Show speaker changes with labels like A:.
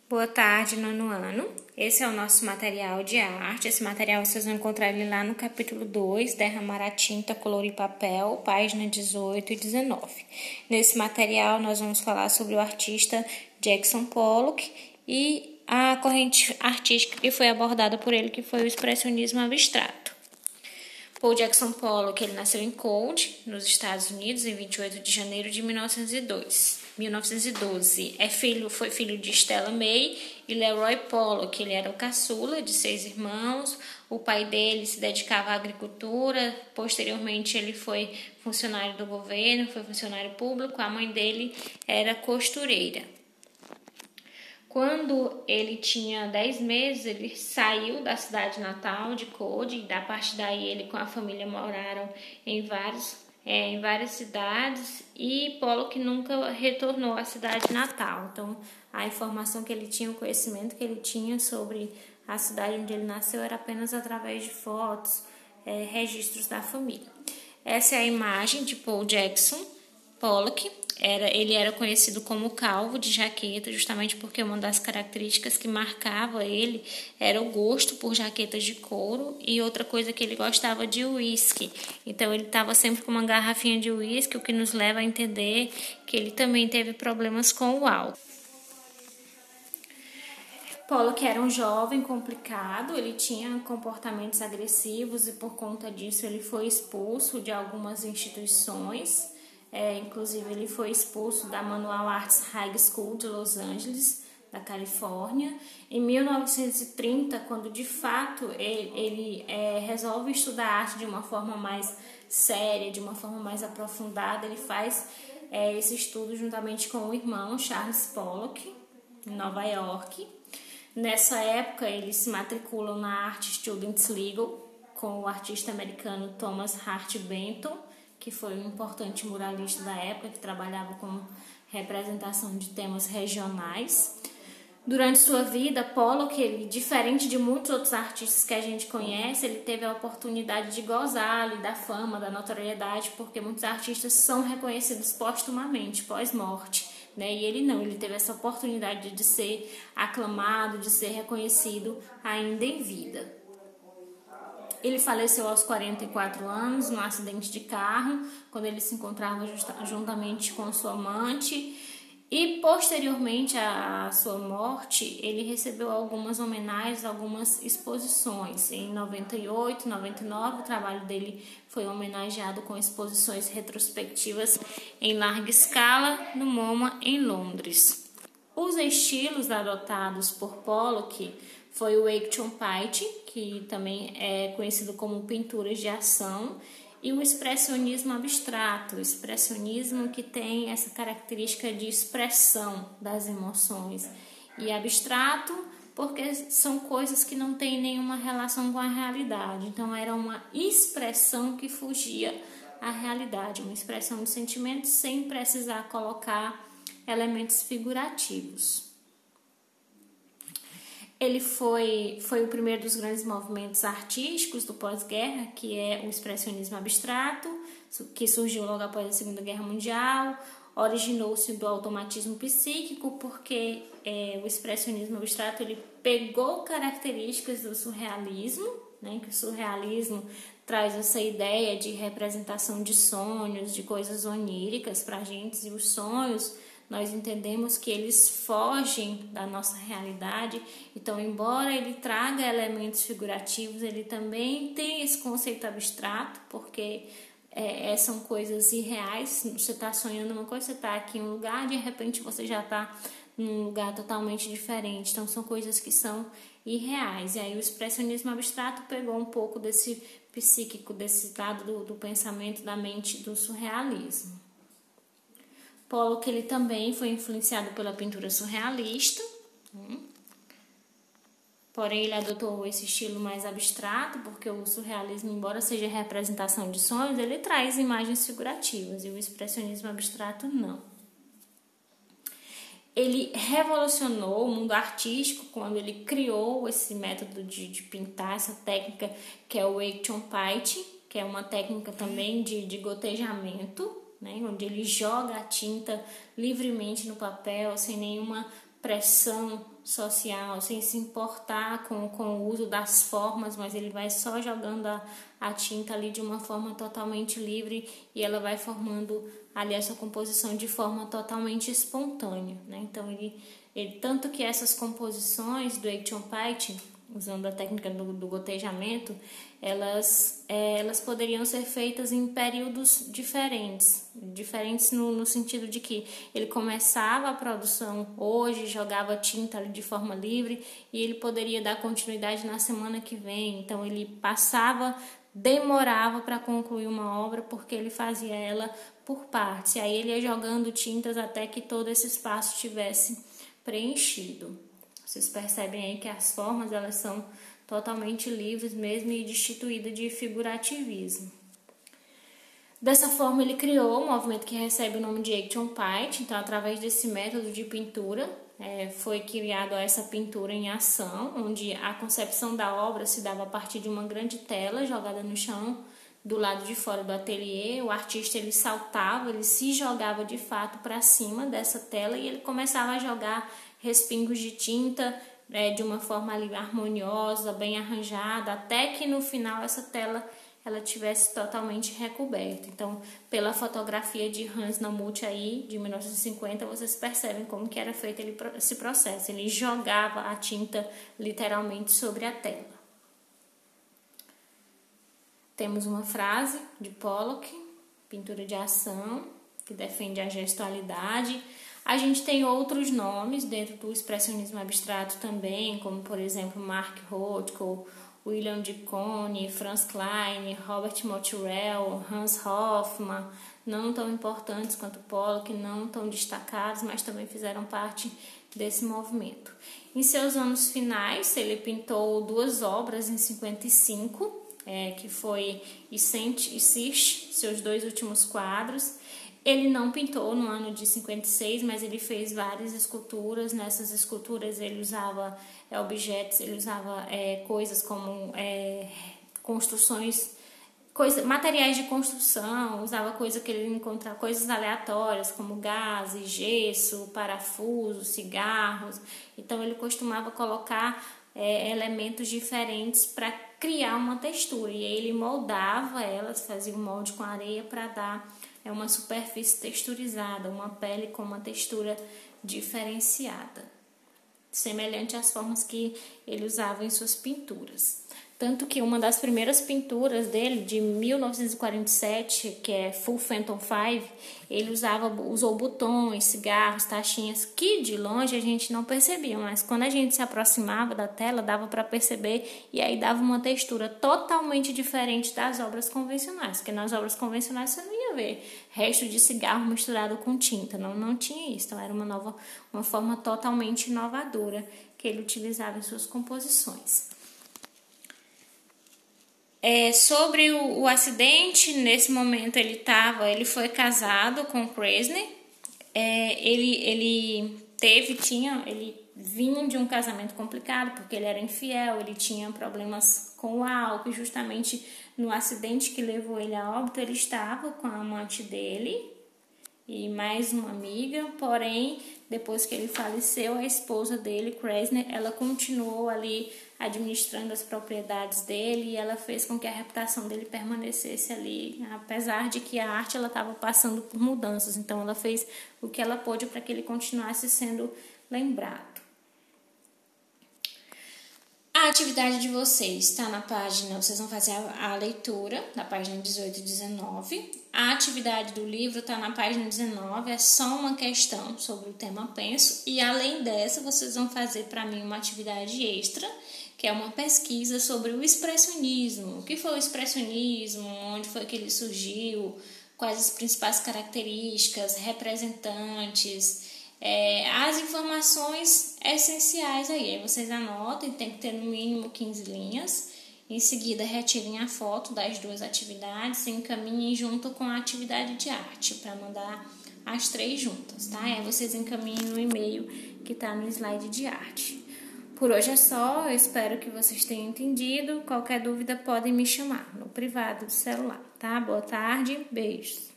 A: Boa tarde, nono ano. Esse é o nosso material de arte. Esse material vocês vão encontrar ele lá no capítulo 2, Derramar a tinta, colorir papel, página 18 e 19. Nesse material nós vamos falar sobre o artista Jackson Pollock e a corrente artística que foi abordada por ele, que foi o expressionismo abstrato. Paul Jackson Pollock, ele nasceu em Cold, nos Estados Unidos, em 28 de janeiro de 1912. Foi filho de Stella May e Leroy Pollock. Ele era o caçula de 6 irmãos. O pai dele se dedicava à agricultura. Posteriormente, ele foi funcionário do governo, foi funcionário público. A mãe dele era costureira. Quando ele tinha 10 meses, ele saiu da cidade natal de Cody, e da parte daí ele com a família moraram em várias cidades, e Pollock nunca retornou à cidade natal. Então, a informação que ele tinha, o conhecimento que ele tinha sobre a cidade onde ele nasceu era apenas através de fotos, registros da família. Essa é a imagem de Paul Jackson Pollock. Ele era conhecido como calvo de jaqueta, justamente porque uma das características que marcava ele era o gosto por jaquetas de couro, e outra coisa que ele gostava de uísque. Então ele estava sempre com uma garrafinha de uísque, o que nos leva a entender que ele também teve problemas com o álcool. Pollock era um jovem complicado, ele tinha comportamentos agressivos e por conta disso ele foi expulso de algumas instituições. Inclusive, ele foi expulso da Manual Arts High School de Los Angeles, da Califórnia. Em 1930, quando de fato ele resolve estudar arte de uma forma mais séria, de uma forma mais aprofundada, ele faz esse estudo juntamente com o irmão Charles Pollock, em Nova York. Nessa época, eles se matriculam na Art Students League com o artista americano Thomas Hart Benton, que foi um importante muralista da época, que trabalhava com representação de temas regionais. Durante sua vida, Pollock, ele, diferente de muitos outros artistas que a gente conhece, ele teve a oportunidade de gozar ali da fama, da notoriedade, porque muitos artistas são reconhecidos postumamente, pós-morte, né? E ele não, ele teve essa oportunidade de ser aclamado, de ser reconhecido ainda em vida. Ele faleceu aos 44 anos num acidente de carro, quando ele se encontrava juntamente com sua amante. E posteriormente à sua morte, ele recebeu algumas homenagens, algumas exposições. Em 98, 99, o trabalho dele foi homenageado com exposições retrospectivas em larga escala no MoMA, em Londres. Os estilos adotados por Pollock foi o action painting, que também é conhecido como pinturas de ação, e o expressionismo abstrato, o expressionismo que tem essa característica de expressão das emoções. E abstrato porque são coisas que não têm nenhuma relação com a realidade. Então era uma expressão que fugia à realidade, uma expressão de sentimentos sem precisar colocar elementos figurativos. Ele foi o primeiro dos grandes movimentos artísticos do pós-guerra, que é o expressionismo abstrato, que surgiu logo após a Segunda Guerra Mundial. Originou-se do automatismo psíquico, porque o expressionismo abstrato ele pegou características do surrealismo, né, que o surrealismo traz essa ideia de representação de sonhos, de coisas oníricas para a gente, e os sonhos nós entendemos que eles fogem da nossa realidade. Então, embora ele traga elementos figurativos, ele também tem esse conceito abstrato, porque são coisas irreais. Você está sonhando uma coisa, você está aqui em um lugar, de repente você já está num lugar totalmente diferente. Então, são coisas que são irreais. E aí o expressionismo abstrato pegou um pouco desse psíquico, desse lado do pensamento, da mente, do surrealismo. Pollock ele também foi influenciado pela pintura surrealista, porém ele adotou esse estilo mais abstrato, porque o surrealismo, embora seja representação de sonhos, ele traz imagens figurativas, e o expressionismo abstrato não. Ele revolucionou o mundo artístico quando ele criou esse método de pintar, essa técnica que é o action painting, que é uma técnica também de gotejamento, né, onde ele joga a tinta livremente no papel, sem nenhuma pressão social, sem se importar com o uso das formas, mas ele vai só jogando a tinta ali de uma forma totalmente livre e ela vai formando ali essa composição de forma totalmente espontânea, né? Então, ele tanto que essas composições do Action Painting, usando a técnica do gotejamento, elas poderiam ser feitas em períodos diferentes no sentido de que ele começava a produção hoje, jogava tinta ali de forma livre e ele poderia dar continuidade na semana que vem. Então ele demorava para concluir uma obra porque ele fazia ela por partes. E aí ele ia jogando tintas até que todo esse espaço tivesse preenchido. Vocês percebem aí que as formas elas são totalmente livres mesmo e destituídas de figurativismo. Dessa forma ele criou um movimento que recebe o nome de Action Painting. Então, através desse método de pintura, foi criada essa pintura em ação, onde a concepção da obra se dava a partir de uma grande tela jogada no chão do lado de fora do ateliê. O artista ele saltava, ele se jogava de fato para cima dessa tela e ele começava a jogar respingos de tinta de uma forma ali harmoniosa, bem arranjada, até que no final essa tela ela tivesse totalmente recoberta. Então, pela fotografia de Hans Namuth aí, de 1950, vocês percebem como que era feito esse processo. Ele jogava a tinta literalmente sobre a tela. Temos uma frase de Pollock, pintura de ação, que defende a gestualidade. A gente tem outros nomes dentro do expressionismo abstrato também, como por exemplo Mark Rothko, William de Kone, Franz Klein, Robert Motirel, Hans Hofmann, não tão importantes quanto Pollock, não tão destacados, mas também fizeram parte desse movimento. Em seus anos finais, ele pintou 2 obras em 55, que foi Icente e Circe, seus 2 últimos quadros. Ele não pintou no ano de 56, mas ele fez várias esculturas. Nessas esculturas ele usava objetos, ele usava coisas como construções, materiais de construção, usava coisas que ele encontrava, coisas aleatórias como gases, gesso, parafusos, cigarros. Então ele costumava colocar elementos diferentes para criar uma textura, e aí ele moldava elas, fazia um molde com areia para dar uma superfície texturizada, uma pele com uma textura diferenciada, semelhante às formas que ele usava em suas pinturas. Tanto que uma das primeiras pinturas dele, de 1947, que é Full Phantom 5, ele usou botões, cigarros, taxinhas, que de longe a gente não percebia, mas quando a gente se aproximava da tela, dava para perceber, e aí dava uma textura totalmente diferente das obras convencionais, porque nas obras convencionais você não ia ver resto de cigarro misturado com tinta, não tinha isso. Então era uma forma totalmente inovadora que ele utilizava em suas composições. Sobre o acidente, nesse momento ele foi casado com Krasny. Ele vinha de um casamento complicado porque ele era infiel, ele tinha problemas com o álcool, e justamente no acidente que levou ele a óbito, ele estava com a amante dele e mais uma amiga, porém, depois que ele faleceu, a esposa dele, Krasny, ela continuou ali administrando as propriedades dele, e ela fez com que a reputação dele permanecesse ali, apesar de que a arte ela estava passando por mudanças. Então ela fez o que ela pôde para que ele continuasse sendo lembrado. A atividade de vocês está na página, vocês vão fazer a leitura na página 18 e 19. A atividade do livro está na página 19, é só uma questão sobre o tema penso, e além dessa vocês vão fazer para mim uma atividade extra, que é uma pesquisa sobre o expressionismo. O que foi o expressionismo, onde foi que ele surgiu, quais as principais características, representantes, as informações essenciais aí vocês anotem, tem que ter no mínimo 15 linhas. Em seguida, retirem a foto das 2 atividades e encaminhem junto com a atividade de arte, para mandar as 3 juntas, tá? Aí vocês encaminhem no e-mail que está no slide de arte. Por hoje é só, eu espero que vocês tenham entendido. Qualquer dúvida podem me chamar no privado do celular, tá? Boa tarde, beijos.